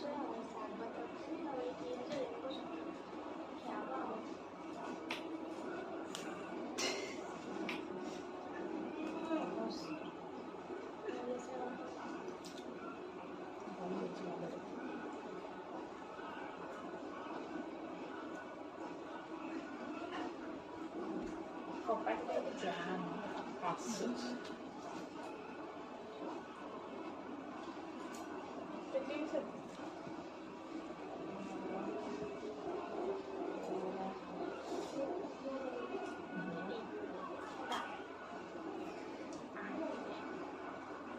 这样的三个的，那我一这里不少调了，我是，我是。Completamente fácil.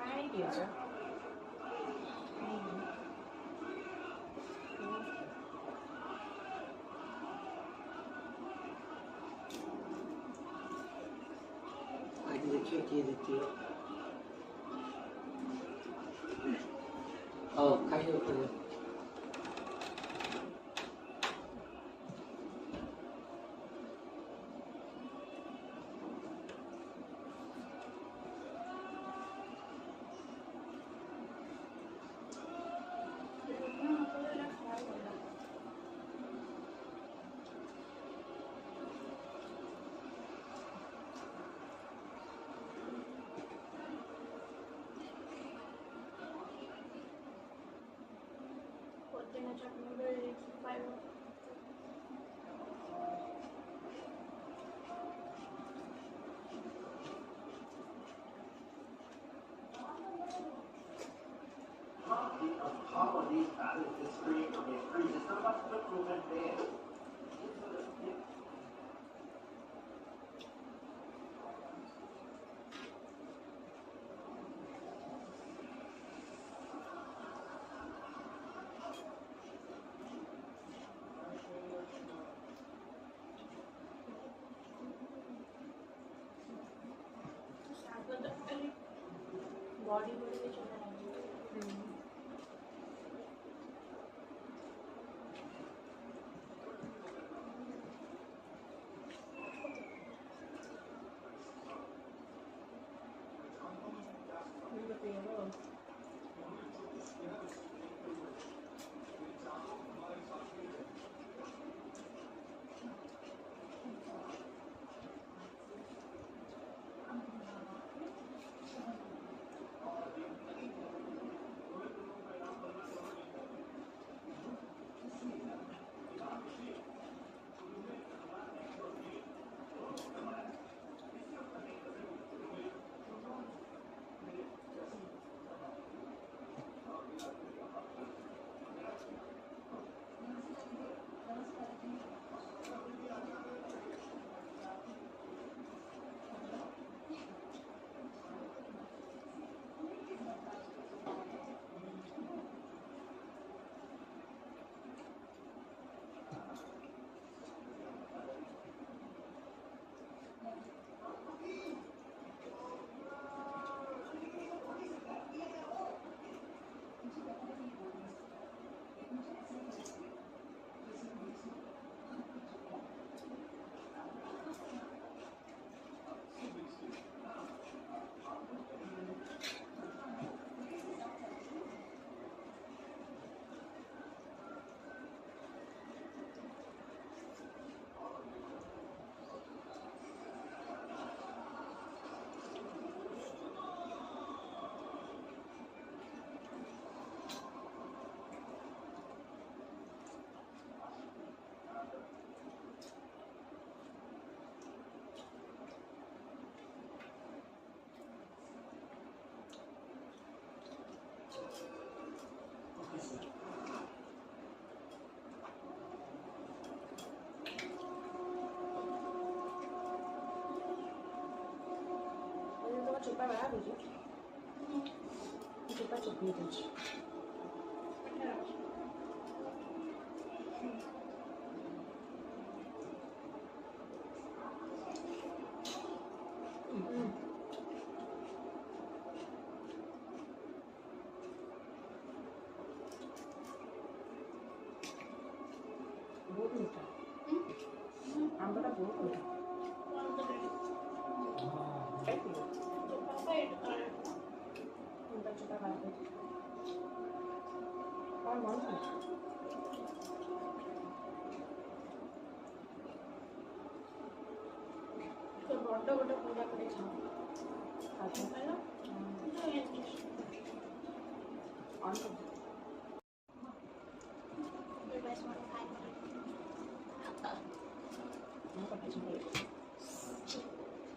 Ai, Deus. Diyor. Kayıyor. Holiday battle history or history is not much of a proven fan. Body बड़ी भी छोटा है Coba lá, Lúcia. Coba coba gente. Bonita. Ambra bonita. 아, 많아. 그 বড্ড বড্ড পুরা করে খাও 가져. ভালো 안 돼. দুইবার সময় খাই 뭔가 좀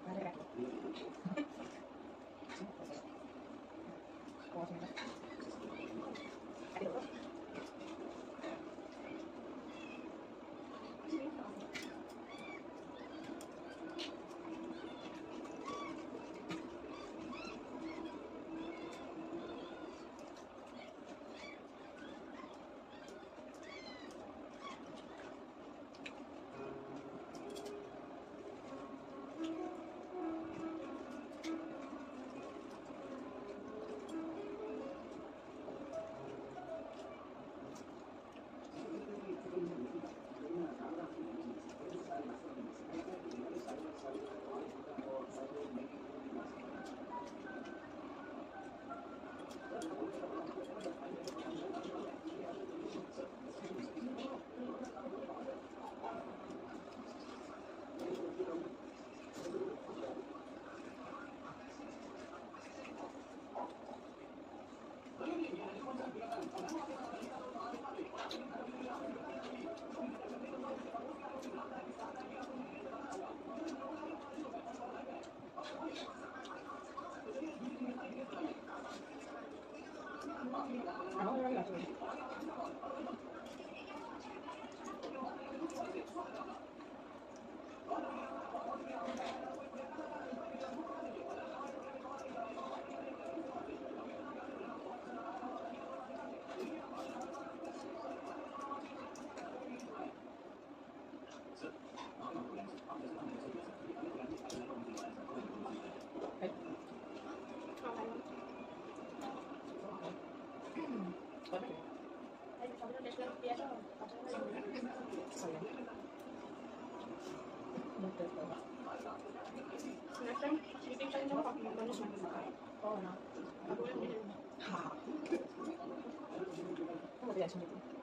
말해 갈게. 고맙습니다. 아리가또. 안 어울려 가지고. 어때? 아니 저번에 내가 비해서 설레. 못 됐어. 약간 비빔장이 좀 바뀌는 거는 좀 어, 나. 아, 뭐야, 이래. 하. 한번 더 야채 먹고.